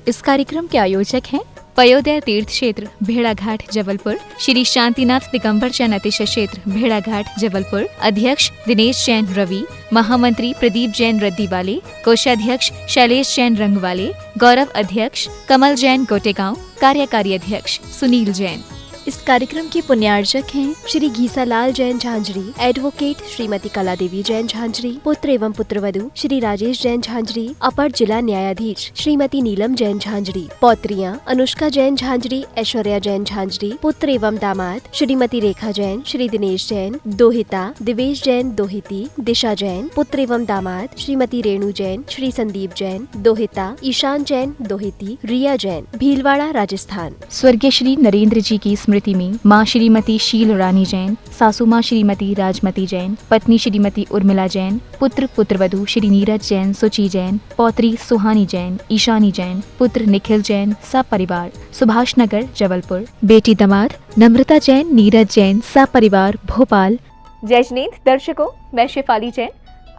इस कार्यक्रम के आयोजक हैं पयोदय तीर्थ क्षेत्र भेड़ाघाट जबलपुर, श्री शांतिनाथ दिगंबर जैन अतिशय क्षेत्र भेड़ाघाट जबलपुर, अध्यक्ष दिनेश जैन रवि, महामंत्री प्रदीप जैन रद्दीवाले, कोषाध्यक्ष शैलेश जैन रंगवाले, गौरव अध्यक्ष कमल जैन गोटेगांव, कार्यकारी अध्यक्ष सुनील जैन। इस कार्यक्रम के पुण्यार्चक हैं श्री घीसालाल जैन झांझरी, एडवोकेट श्रीमती कला देवी जैन झांझरी, पुत्र एवं पुत्रवधू श्री राजेश जैन झांझरी, अपर जिला न्यायाधीश श्रीमती नीलम जैन झांझरी, पौत्रियां अनुष्का जैन झांझरी, ऐश्वर्या जैन झांझरी, पुत्र एवं दामाद श्रीमती रेखा जैन, श्री दिनेश जैन, दोहिता दिवेश जैन दोहिती, दिशा जैन, पुत्र एवं दामाद श्रीमती रेणु जैन, श्री संदीप जैन, दोहिता, ईशान जैन दोहिती, रिया जैन, भीलवाड़ा राजस्थान। स्वर्गीय श्री नरेंद्र जी की स्मृति में माँ श्रीमती शील रानी जैन, सासू माँ श्रीमती राजमती जैन, पत्नी श्रीमती उर्मिला जैन, पुत्र पुत्रवधू श्री नीरज जैन, सुची जैन, पौत्री सुहानी जैन, ईशानी जैन, पुत्र निखिल जैन, सपरिवार सुभाष नगर जबलपुर, बेटी दामाद नम्रता जैन, नीरज जैन, सपरिवार भोपाल। जय जिनेंद्र दर्शकों, मैं शेफाली जैन,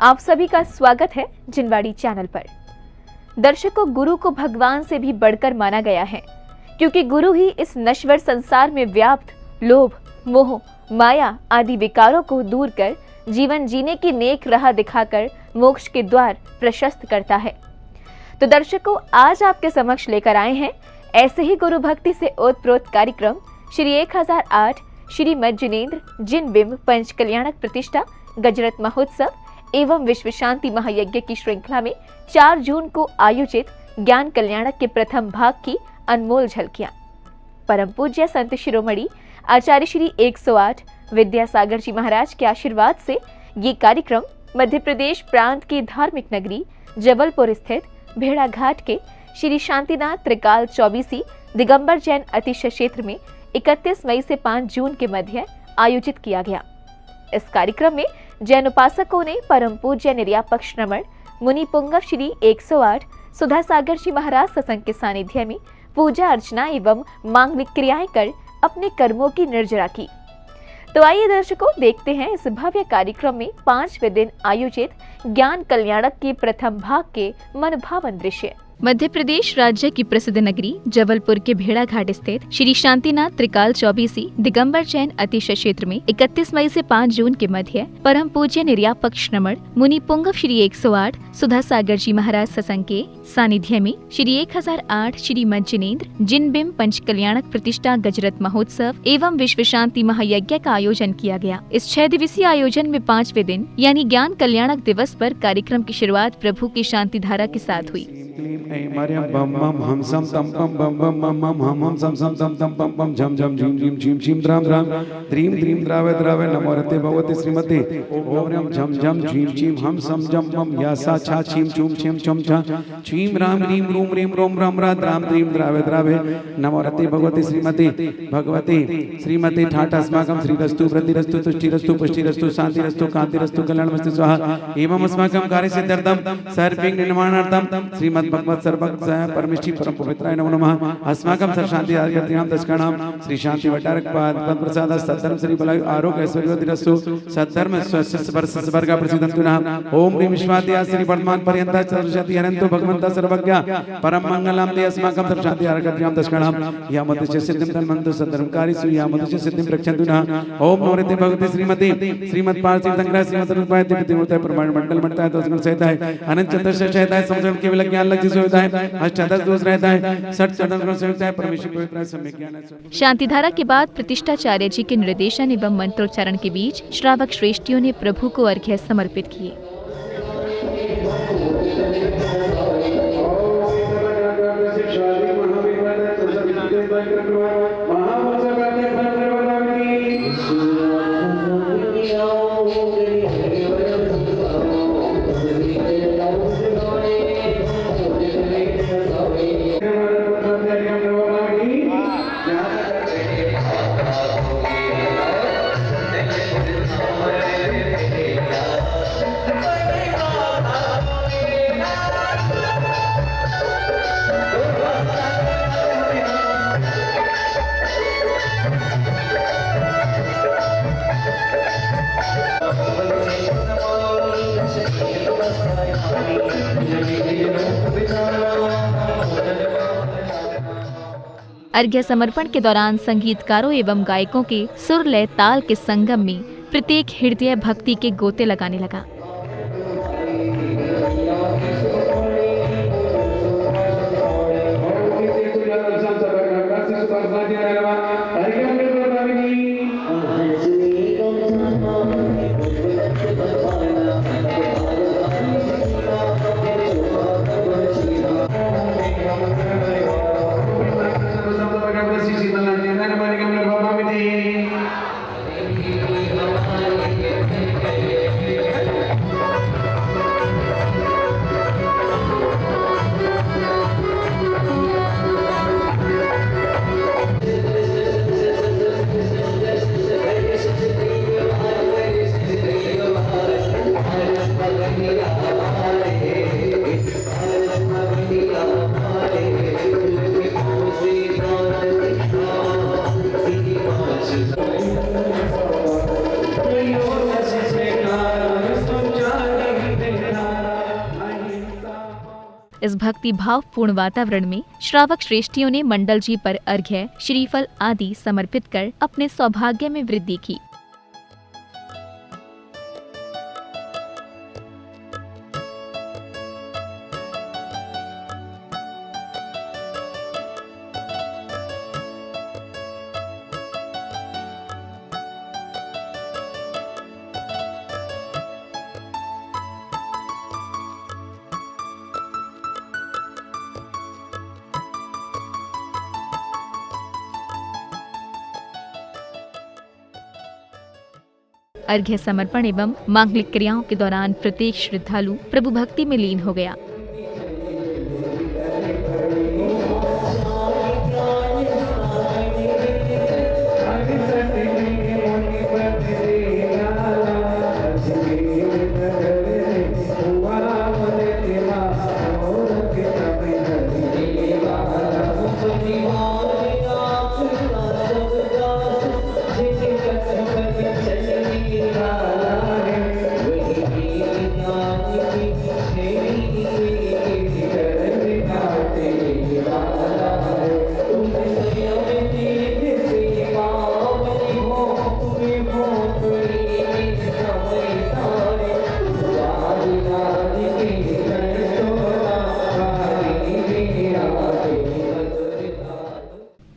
आप सभी का स्वागत है जिनवाड़ी चैनल पर। दर्शकों, गुरु को भगवान से भी बढ़कर माना गया है, क्योंकि गुरु ही इस नश्वर संसार में व्याप्त लोभ, मोह, माया आदि विकारों को दूर कर जीवन जीने की नेक राह दिखाकर मोक्ष के द्वार प्रशस्त करता है। तो दर्शकों, आज आपके समक्ष लेकर आए हैं ऐसे ही गुरु भक्ति से ओतप्रोत कार्यक्रम श्री 1008 श्रीमद जिनेंद्र जिन बिंब पंच कल्याणक प्रतिष्ठा गजरत महोत्सव एवं विश्व शांति महायज्ञ की श्रृंखला में 4 जून को आयोजित ज्ञान कल्याणक के प्रथम भाग की अनमोल झलकियां। परम पूज्य संत शिरोमणि आचार्य श्री 108 विद्यासागर जी महाराज के आशीर्वाद से ये कार्यक्रम मध्य प्रदेश प्रांत की धार्मिक नगरी जबलपुर स्थित भेड़ाघाट के श्री शांतिनाथ त्रिकाल 24 दिगंबर जैन अतिशय क्षेत्र में 31 मई से 5 जून के मध्य आयोजित किया गया। इस कार्यक्रम में जैन उपासकों ने परम पूज्य निर्यापक श्रमण मुनि पुंगव श्री 108 सुधा सागर जी महाराज सत्संग के सानिध्य में पूजा अर्चना एवं मांगलिक क्रियाएं कर अपने कर्मों की निर्जरा की। तो आइए दर्शकों, देखते हैं इस भव्य कार्यक्रम में 5वें दिन आयोजित ज्ञान कल्याणक के प्रथम भाग के मनभावन दृश्य। मध्य प्रदेश राज्य की प्रसिद्ध नगरी जबलपुर के भेड़ाघाट स्थित श्री शांतिनाथ त्रिकाल 24 दिगंबर जैन अतिशय क्षेत्र में 31 मई से 5 जून के मध्य परम पूज्य निर्यापक श्रमण मुनि पुंगव श्री 108 सुधा सागर जी महाराज सत्संग के सानिध्य में श्री 1008 श्रीमद जिनेंद्र जिन बिंब पंच कल्याणक प्रतिष्ठा गजरत महोत्सव एवं विश्व शांति महायज्ञ का आयोजन किया गया। इस 6 दिवसीय आयोजन में 5वें दिन यानी ज्ञान कल्याणक दिवस पर कार्यक्रम की शुरुआत प्रभु की शांति धारा के साथ हुई। मरियम बम बम हम सम तम पम बम बम बम बम हम हम सम सम तम तम पम पम झम झम झीम झीम झीम झीम द्राम द्राम द्रीम द्रीम द्रावे द्रावे नमो रते भगवते श्रीमते ओम रम झम झम झीम झीम हम सम जम मम या सा छा छीम छूम छीम छम छा छीम राम रीम रूम रीम रोम राम रा द्राम द्रीम द्रावे द्रावे नमो रते भगवते श्रीमते ठाठ अस्माकं श्रीरस्तु वृद्धिरस्तु तुष्टिरस्तु पुष्टिरस्तु शांतिरस्तु कांतिरस्तु कल्याणमस्तु स्वाहा एवं अस्माकं कार्यसिद्ध्यर्थं सर्वविघ्न निर्माणार्थं श्रीमद् भगवत सर्वभक्त परमेष्ठी परम पवित्राय नमो नमः। अस्माकं सर्वशांति आर्यत्रियां दशकानां श्री शांति वटारक पाद प्रसाद सद्धर्म श्री बलायु आरोग्य ऐश्वर्योतिरस्तु सद्धर्म स्वस्य स्पर्श स्वर्गा प्रसिद्धन्तु नः। ओम ह्रीं विश्वाद्या श्री वर्तमान पर्यन्ता सरस्वती हरन्तु भगवन्तः सर्वज्ञा परम मंगलम ते अस्माकं सर्वशांति आर्यत्रियां दशकानां यामद्य सिद्धिं तन्मन्तु सद्धर्मकारिषु यामद्य सिद्धिं रक्षन्तु नः। ओम नमोते भगवते श्रीमते श्रीमद् पार्थिव संग्रह श्रीमद् रूपाय दिव्यमूर्तय प्रमाण मंडल मंडल दोषगण सहित है अनंत चतुर्दश सहित है संवरण के विलज्ञान लग जिस होता है अष्टादश दोष रहता है सठ चतुर्दश गुण से होता है परमेश्वर पवित्र सम्यक ज्ञान है। शांति धारा के बाद प्रतिष्ठाचार्य जी के निर्देशन एवं मंत्रोच्चारण के बीच श्रावक श्रेष्ठियों ने प्रभु को अर्घ्य समर्पित किए। अर्घ्य समर्पण के दौरान संगीतकारों एवं गायकों के सुर लय ताल के संगम में प्रत्येक हृदय भक्ति के गोते लगाने लगा। इस भक्ति भावपूर्ण वातावरण में श्रावक श्रेष्ठियों ने मंडल जी पर अर्घ्य, श्रीफल आदि समर्पित कर अपने सौभाग्य में वृद्धि की। अर्घ्य समर्पण एवं मांगलिक क्रियाओं के दौरान प्रत्येक श्रद्धालु प्रभु भक्ति में लीन हो गया।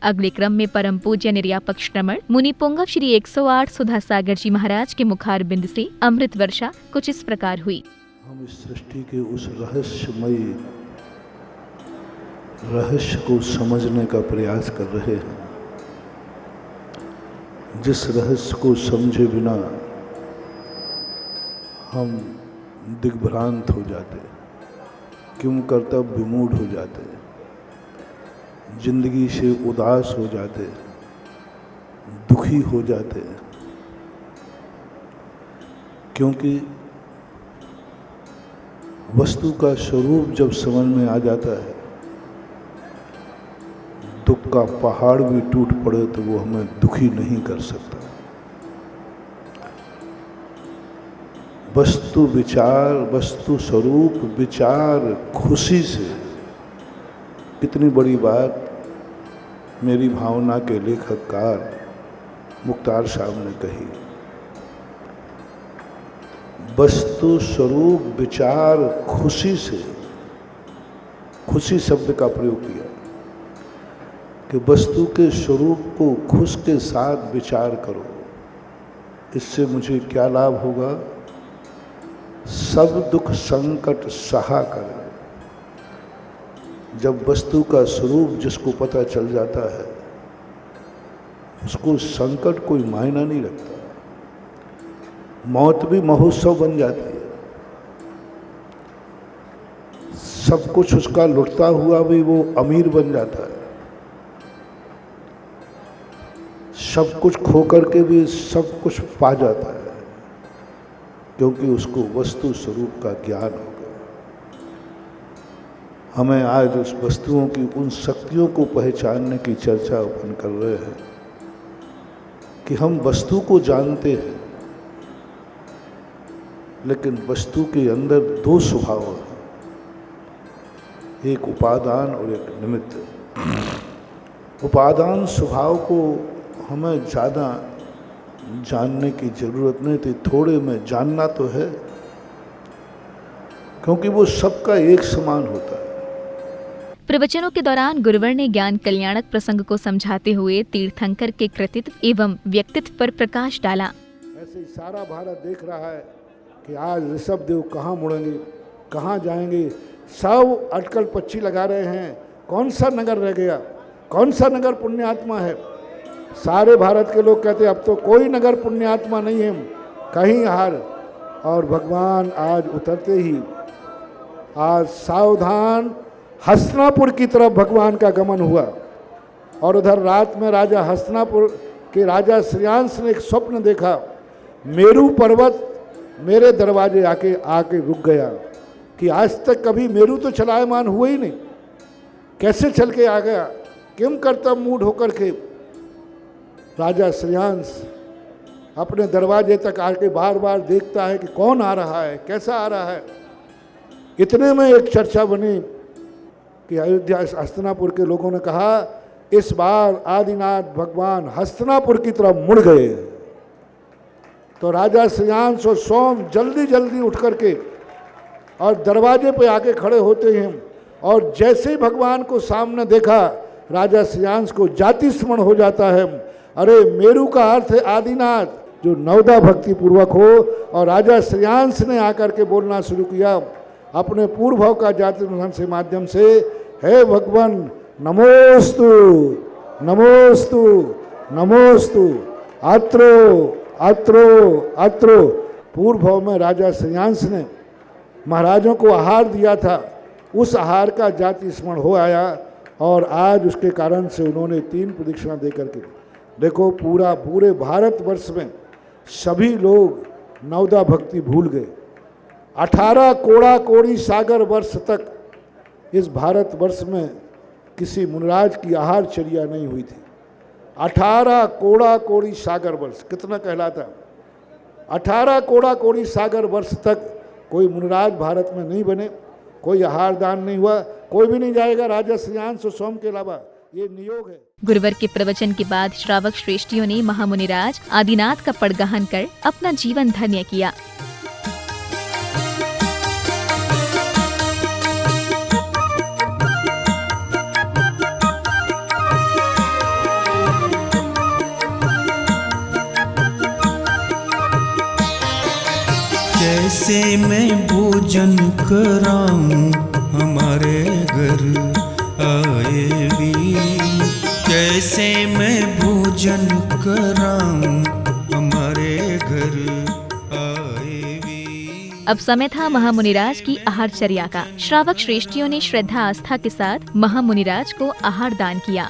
अगले क्रम में परम पूज्य निर्यापक श्रमण मुनि पुंगव श्री 108 सुधा सागर जी महाराज के मुखार बिंद से अमृत वर्षा कुछ इस प्रकार हुई। हम इस सृष्टि के उस रहस्यमयी रहस्य को समझने का प्रयास कर रहे हैं, जिस रहस्य को समझे बिना हम दिग्भ्रांत हो जाते, क्यों कर्तव्य विमूढ़ हो जाते, जिंदगी से उदास हो जाते, दुखी हो जाते, क्योंकि वस्तु का स्वरूप जब समझ में आ जाता है, दुख का पहाड़ भी टूट पड़े तो वो हमें दुखी नहीं कर सकता। वस्तु विचार, वस्तु स्वरूप विचार खुशी से, कितनी बड़ी बात मेरी भावना के लेखककार मुख्तार साहब ने कही। वस्तु स्वरूप विचार खुशी से, खुशी शब्द का प्रयोग किया कि वस्तु के स्वरूप को खुश के साथ विचार करो, इससे मुझे क्या लाभ होगा। सब दुख संकट सहा कर। जब वस्तु का स्वरूप जिसको पता चल जाता है, उसको संकट कोई मायना नहीं रखता। मौत भी महोत्सव बन जाती है। सब कुछ उसका लुटता हुआ भी वो अमीर बन जाता है। सब कुछ खोकर के भी सब कुछ पा जाता है, क्योंकि उसको वस्तु स्वरूप का ज्ञान हो गया। हमें आज उस वस्तुओं की उन शक्तियों को पहचानने की चर्चा अपन कर रहे हैं कि हम वस्तु को जानते हैं, लेकिन वस्तु के अंदर दो स्वभाव हैं, एक उपादान और एक निमित्त। उपादान स्वभाव को हमें ज़्यादा जानने की ज़रूरत नहीं थी, थोड़े में जानना तो है, क्योंकि वो सबका एक समान होता है। प्रवचनों के दौरान गुरुवर ने ज्ञान कल्याणक प्रसंग को समझाते हुए तीर्थंकर के कृतित्व एवं व्यक्तित्व पर प्रकाश डाला। ऐसे ही सारा भारत देख रहा है कि आज ऋषभ देव कहाँ मुड़ेंगे, कहाँ जाएंगे, सब अटकल पच्ची लगा रहे हैं, कौन सा नगर रह गया, कौन सा नगर पुण्यात्मा है। सारे भारत के लोग कहते हैं अब तो कोई नगर पुण्यात्मा नहीं है, कहीं हार। और भगवान आज उतरते ही आज सावधान हस्तिनापुर की तरफ भगवान का गमन हुआ। और उधर रात में राजा हस्तिनापुर के राजा श्रेयांश ने एक स्वप्न देखा, मेरू पर्वत मेरे दरवाजे आके रुक गया कि आज तक कभी मेरू तो चलायमान हुआ ही नहीं, कैसे चल के आ गया, किम करतब मूड होकर के। राजा श्रेयांश अपने दरवाजे तक आके बार बार देखता है कि कौन आ रहा है, कैसा आ रहा है। इतने में एक चर्चा बनी कि अयोध्या हस्तिनापुर के लोगों ने कहा इस बार आदिनाथ भगवान हस्तिनापुर की तरफ मुड़ गए। तो राजा श्रेयांश और सोम जल्दी जल्दी उठ करके और दरवाजे पे आके खड़े होते हैं, और जैसे ही भगवान को सामने देखा राजा श्रेयांश को जाति स्मरण हो जाता है। अरे मेरू का अर्थ है आदिनाथ, जो नवदा भक्ति पूर्वक हो। और राजा श्रेयांश ने आकर के बोलना शुरू किया अपने पूर्व भाव का जाति अनुसंधान से माध्यम से, हे भगवान नमोस्तु नमोस्तु नमोस्तु अत्रो अत्रो अत्रो। पूर्व भाव में राजा श्रेयांश ने महाराजों को आहार दिया था, उस आहार का जाति स्मरण हो आया, और आज उसके कारण से उन्होंने 3 प्रदक्षिणा दे करके देखो पूरे भारतवर्ष में सभी लोग नवदा भक्ति भूल गए। 18 कोड़ा कोड़ी सागर वर्ष तक इस भारतवर्ष में किसी मुनिराज की आहारचर्या नहीं हुई थी। 18 कोड़ा कोड़ी सागर वर्ष कितना कहलाता, 18 कोड़ा कोड़ी सागर वर्ष तक कोई मुनिराज भारत में नहीं बने, कोई आहार दान नहीं हुआ, कोई भी नहीं जाएगा राजा श्रेयांश और सोम के अलावा, ये नियोग है। गुरुवर के प्रवचन के बाद श्रावक श्रेष्ठियों ने महामुनिराज आदिनाथ का पड़गहन कर अपना जीवन धन्य किया। कैसे मैं भोजन कराऊं हमारे घर आए वीर, कैसे मैं भोजन कराऊं हमारे घर आए वीर। अब समय था महामुनिराज की आहारचर्या का। श्रावक श्रेष्ठियों ने श्रद्धा आस्था के साथ महामुनिराज को आहार दान किया।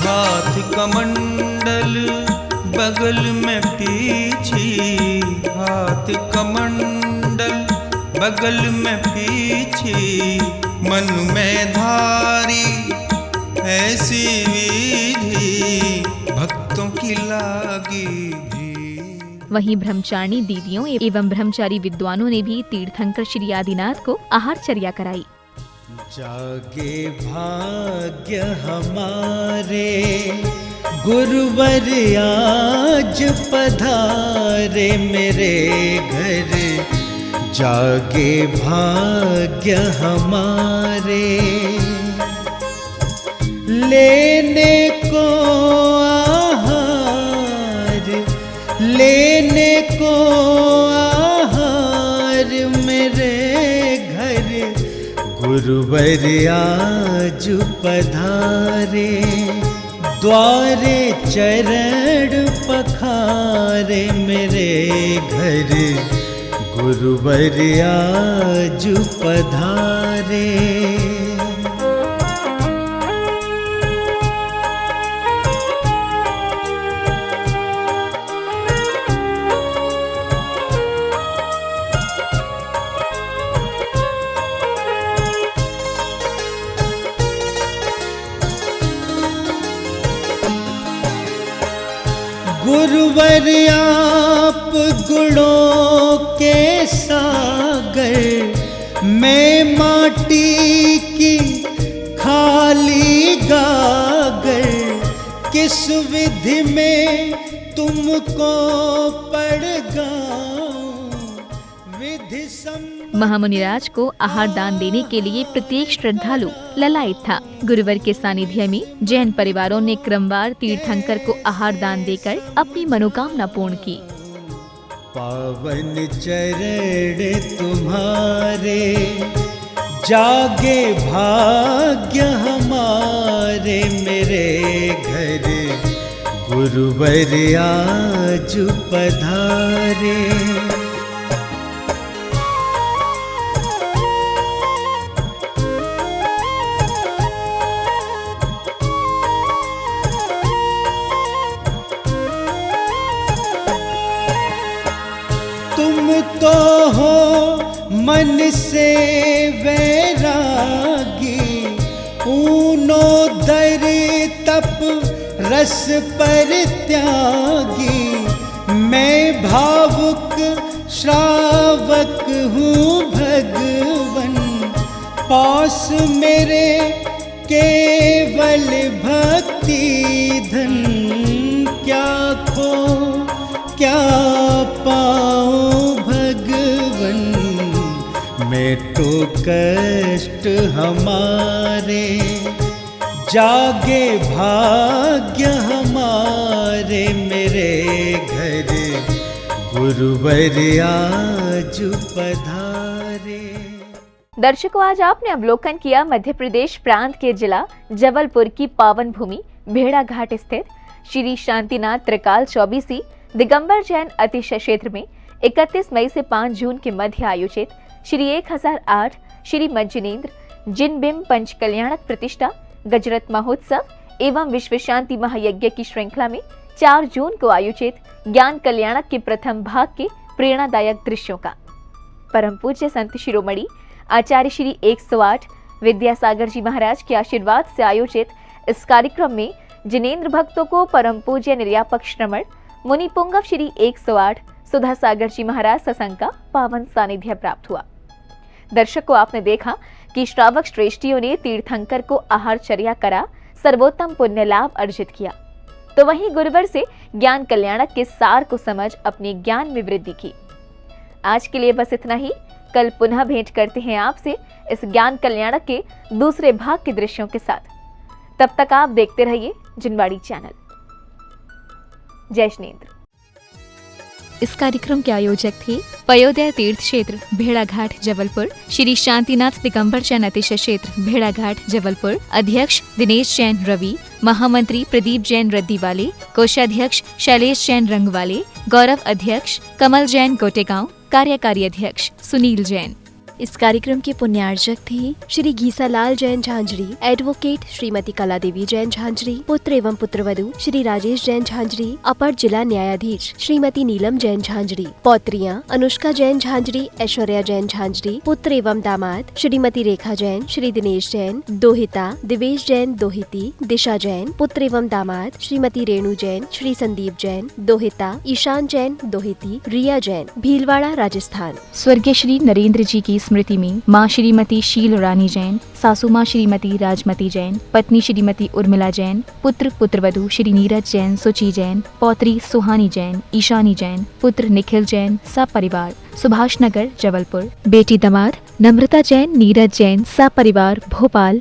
हाथ कमंडल बगल में पीछी, हाथ कमंडल बगल में पीछी, मन में धारी ऐसी विधि भक्तों की लागी भी। वहीं ब्रह्मचारिणी दीदियों एवं ब्रह्मचारी विद्वानों ने भी तीर्थंकर श्री आदिनाथ को आहारचर्या कराई। जागे भाग्य हमारे गुरुवर आज पधारे मेरे घर, जागे भाग्य हमारे लेने को आहार, लेने को आहार मेरे घर, गुरुवर आज पधारे द्वारे चरण पखारे मेरे घर, गुरुवर आज पधारे। गुरुवर आप गुणों के सागर, मैं माटी की खाली गागर, किस विधि में तुमको पड़ गाऊं विधि सम। महामुनिराज को आहार दान देने के लिए प्रत्येक श्रद्धालु ललायित था। गुरुवर के सानिध्य में जैन परिवारों ने क्रमवार तीर्थंकर को आहार दान देकर अपनी मनोकामना पूर्ण की। पावन चरण तुम्हारे, जागे भाग्य हमारे, मेरे घर गुरुवर आज पधारे। तुम तो हो मन से वैरागी, ऊनो दर तप रस पर त्यागी, मैं भावुक श्रावक हूँ भगवन, पास मेरे केवल भक्ति धन, क्या खो क्या पाऊं भगवन, मैं तो कष्ट हमारे, जागे भाग्य हमारे, मेरे घर गुरुवर आज पधारे। दर्शकों, आज आपने अवलोकन किया मध्य प्रदेश प्रांत के जिला जबलपुर की पावन भूमि भेड़ा घाट स्थित श्री शांतिनाथ त्रिकाल चौबीसी दिगंबर जैन अतिशय क्षेत्र में 31 मई से 5 जून के मध्य आयोजित श्री 1008 श्री मज्जिनेन्द्र जिनबिंब पंच कल्याणक प्रतिष्ठा गजरत महोत्सव एवं विश्व शांति महायज्ञ की श्रृंखला में 4 जून को आयोजित ज्ञान कल्याणक के प्रथम भाग के प्रेरणादायक दृश्यों का परम पूज्य संत शिरोमणि आचार्य श्री 108 विद्यासागर जी महाराज के आशीर्वाद से आयोजित इस कार्यक्रम में जिनेन्द्र भक्तों को परम पूज्य निर्यापक श्रमण मुनि पुंगव श्री 108 सुधा सागर जी महाराज सत्संग का पावन सानिध्य प्राप्त हुआ। दर्शकों, आपने देखा कि श्रावक श्रेष्ठियों ने तीर्थंकर को आहारचर्या करा सर्वोत्तम पुण्य लाभ अर्जित किया, तो वहीं गुरुवर से ज्ञान कल्याणक के सार को समझ अपने ज्ञान में वृद्धि की। आज के लिए बस इतना ही। कल पुनः भेंट करते हैं आपसे इस ज्ञान कल्याणक के दूसरे भाग के दृश्यों के साथ। तब तक आप देखते रहिए जिनवाड़ी चैनल। जय जिनेन्द्र। इस कार्यक्रम के आयोजक थे पयोदय तीर्थ क्षेत्र भेड़ाघाट जबलपुर, श्री शांतिनाथ दिगंबर जैन अतिशय क्षेत्र भेड़ाघाट जबलपुर, अध्यक्ष दिनेश जैन रवि, महामंत्री प्रदीप जैन रद्दीवाले, कोषाध्यक्ष शैलेश जैन रंगवाले, गौरव अध्यक्ष कमल जैन गोटेगांव, कार्यकारी अध्यक्ष सुनील जैन। इस कार्यक्रम के पुण्यार्चक थे श्री घीसालाल जैन झांझरी, एडवोकेट श्रीमती कला देवी जैन झांझरी, पुत्र एवं पुत्रवधू श्री राजेश जैन झांझरी, अपर जिला न्यायाधीश श्रीमती नीलम जैन झांझरी, पौत्रियां अनुष्का जैन झांझरी, ऐश्वर्या जैन झांझरी, पुत्र एवं दामाद श्रीमती रेखा जैन, श्री दिनेश जैन, दोहिता दिवेश जैन दोहिती, दिशा जैन, पुत्र एवं दामाद श्रीमती रेणु जैन, श्री संदीप जैन, दोहिता ईशान जैन दोहिती, रिया जैन, भीलवाड़ा राजस्थान। स्वर्गीय श्री नरेंद्र जी की स्मृति में माँ श्रीमती शील रानी जैन, सासू माँ श्रीमती राजमती जैन, पत्नी श्रीमती उर्मिला जैन, पुत्र पुत्रवधू श्री नीरज जैन, सुची जैन, पौत्री सुहानी जैन, ईशानी जैन, पुत्र निखिल जैन, सपरिवार सुभाष नगर जबलपुर, बेटी दामाद नम्रता जैन, नीरज जैन, सपरिवार भोपाल,